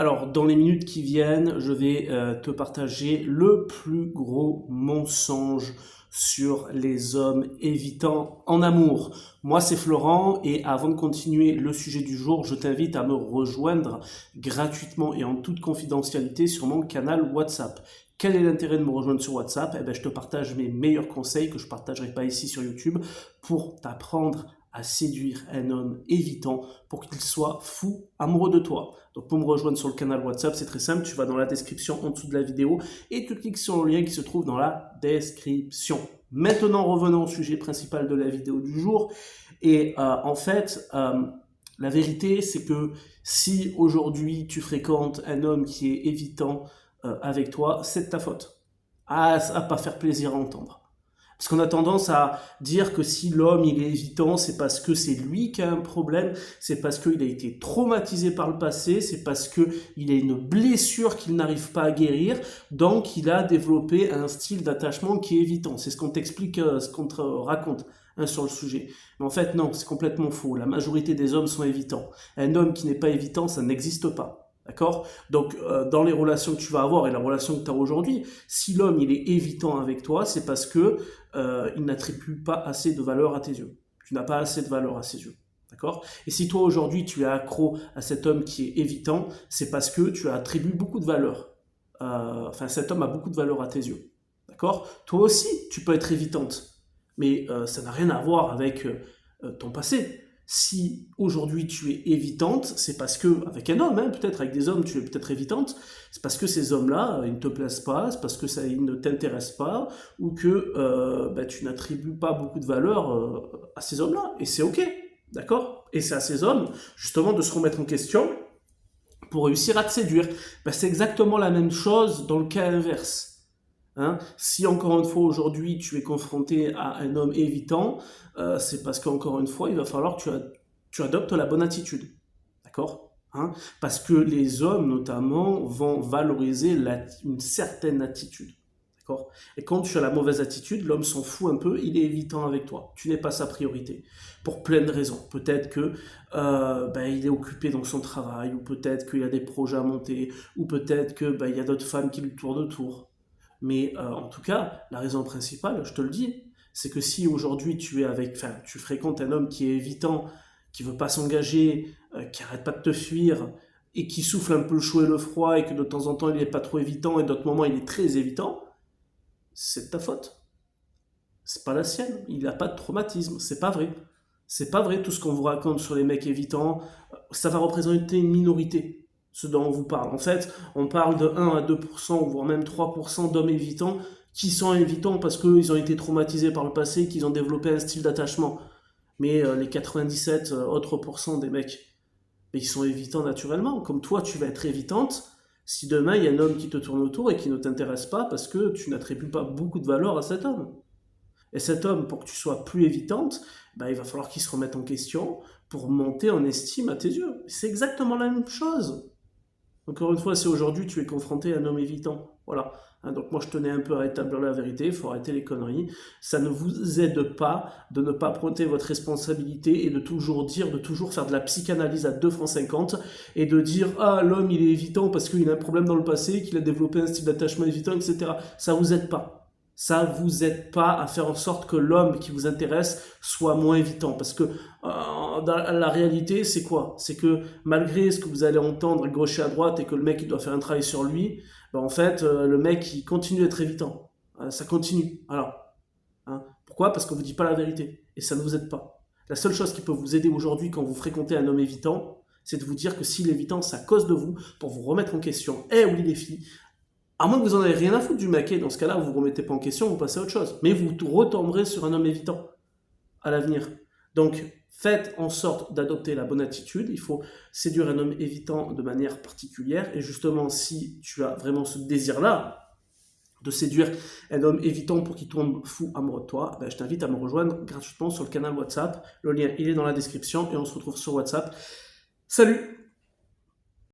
Alors, dans les minutes qui viennent, je vais te partager le plus gros mensonge sur les hommes évitants en amour. Moi, c'est Florent et avant de continuer le sujet du jour, je t'invite à me rejoindre gratuitement et en toute confidentialité sur mon canal WhatsApp. Quel est l'intérêt de me rejoindre sur WhatsApp? Eh bien, je te partage mes meilleurs conseils que je ne partagerai pas ici sur YouTube pour t'apprendre à séduire un homme évitant pour qu'il soit fou amoureux de toi. Donc pour me rejoindre sur le canal WhatsApp, c'est très simple, tu vas dans la description en dessous de la vidéo et tu cliques sur le lien qui se trouve dans la description. Maintenant, revenons au sujet principal de la vidéo du jour. Et la vérité, c'est que si aujourd'hui tu fréquentes un homme qui est évitant avec toi, c'est de ta faute. Ah, ça va pas faire plaisir à entendre. Parce qu'on a tendance à dire que si l'homme il est évitant, c'est parce que c'est lui qui a un problème, c'est parce qu'il a été traumatisé par le passé, c'est parce qu'il a une blessure qu'il n'arrive pas à guérir, donc il a développé un style d'attachement qui est évitant. C'est ce qu'on t'explique, ce qu'on te raconte sur le sujet. Mais en fait, non, c'est complètement faux. La majorité des hommes sont évitants. Un homme qui n'est pas évitant, ça n'existe pas. D'accord? Donc, dans les relations que tu vas avoir et la relation que tu as aujourd'hui, si l'homme il est évitant avec toi, c'est parce que il n'attribue pas assez de valeur à tes yeux. Tu n'as pas assez de valeur à ses yeux. D'accord? Et si toi aujourd'hui tu es accro à cet homme qui est évitant, c'est parce que tu attribues beaucoup de valeur. Cet homme a beaucoup de valeur à tes yeux. D'accord? Toi aussi, tu peux être évitante. Mais ça n'a rien à voir avec ton passé. Si aujourd'hui tu es évitante, c'est parce que, avec un homme, peut-être avec des hommes tu es peut-être évitante, c'est parce que ces hommes-là, ils ne te plaisent pas, c'est parce que ça, ils ne t'intéressent pas, ou que tu n'attribues pas beaucoup de valeur à ces hommes-là. Et c'est ok, d'accord? Et c'est à ces hommes, justement, de se remettre en question pour réussir à te séduire. C'est exactement la même chose dans le cas inverse. Si encore une fois aujourd'hui tu es confronté à un homme évitant, c'est parce qu'encore une fois il va falloir que tu adoptes la bonne attitude. D'accord? Parce que les hommes notamment vont valoriser une certaine attitude. D'accord? Et quand tu as la mauvaise attitude, l'homme s'en fout un peu, il est évitant avec toi. Tu n'es pas sa priorité. Pour plein de raisons. Peut-être que il est occupé dans son travail, ou peut-être qu'il y a des projets à monter, ou peut-être que il y a d'autres femmes qui lui tournent autour. Mais en tout cas, la raison principale, je te le dis, c'est que si aujourd'hui tu fréquentes un homme qui est évitant, qui veut pas s'engager, qui arrête pas de te fuir, et qui souffle un peu le chaud et le froid, et que de temps en temps il n'est pas trop évitant, et d'autres moments il est très évitant, c'est de ta faute. C'est pas la sienne. Il n'a pas de traumatisme. C'est pas vrai. C'est pas vrai tout ce qu'on vous raconte sur les mecs évitants. Ça va représenter une minorité, ce dont on vous parle. En fait, on parle de 1 à 2%, voire même 3% d'hommes évitants qui sont évitants parce qu'ils ont été traumatisés par le passé, qu'ils ont développé un style d'attachement. Mais les 97 autres pourcents des mecs, ils sont évitants naturellement. Comme toi, tu vas être évitante si demain il y a un homme qui te tourne autour et qui ne t'intéresse pas parce que tu n'attribues pas beaucoup de valeur à cet homme. Et cet homme, pour que tu sois plus évitante, il va falloir qu'il se remette en question pour monter en estime à tes yeux. C'est exactement la même chose. Encore une fois, si aujourd'hui tu es confronté à un homme évitant, voilà. Donc moi je tenais un peu à rétablir la vérité, il faut arrêter les conneries. Ça ne vous aide pas de ne pas prendre votre responsabilité et de toujours faire de la psychanalyse à 2 francs 50 et de dire ah l'homme il est évitant parce qu'il a un problème dans le passé, qu'il a développé un style d'attachement évitant, etc. Ça vous aide pas. Ça vous aide pas à faire en sorte que l'homme qui vous intéresse soit moins évitant. Parce que dans la réalité, c'est quoi? C'est que malgré ce que vous allez entendre à gauche et à droite et que le mec il doit faire un travail sur lui, le mec il continue d'être évitant. Ça continue. Alors, pourquoi? Parce qu'on vous dit pas la vérité. Et ça ne vous aide pas. La seule chose qui peut vous aider aujourd'hui quand vous fréquentez un homme évitant, c'est de vous dire que s'il est évitant, c'est à cause de vous, pour vous remettre en question. Eh oui les filles, à moins que vous en ayez rien à foutre du mec, et dans ce cas-là, vous ne vous remettez pas en question, vous passez à autre chose. Mais vous retomberez sur un homme évitant à l'avenir. Donc, faites en sorte d'adopter la bonne attitude. Il faut séduire un homme évitant de manière particulière. Et justement, si tu as vraiment ce désir-là de séduire un homme évitant pour qu'il tombe fou amoureux de toi, je t'invite à me rejoindre gratuitement sur le canal WhatsApp. Le lien, il est dans la description et on se retrouve sur WhatsApp. Salut!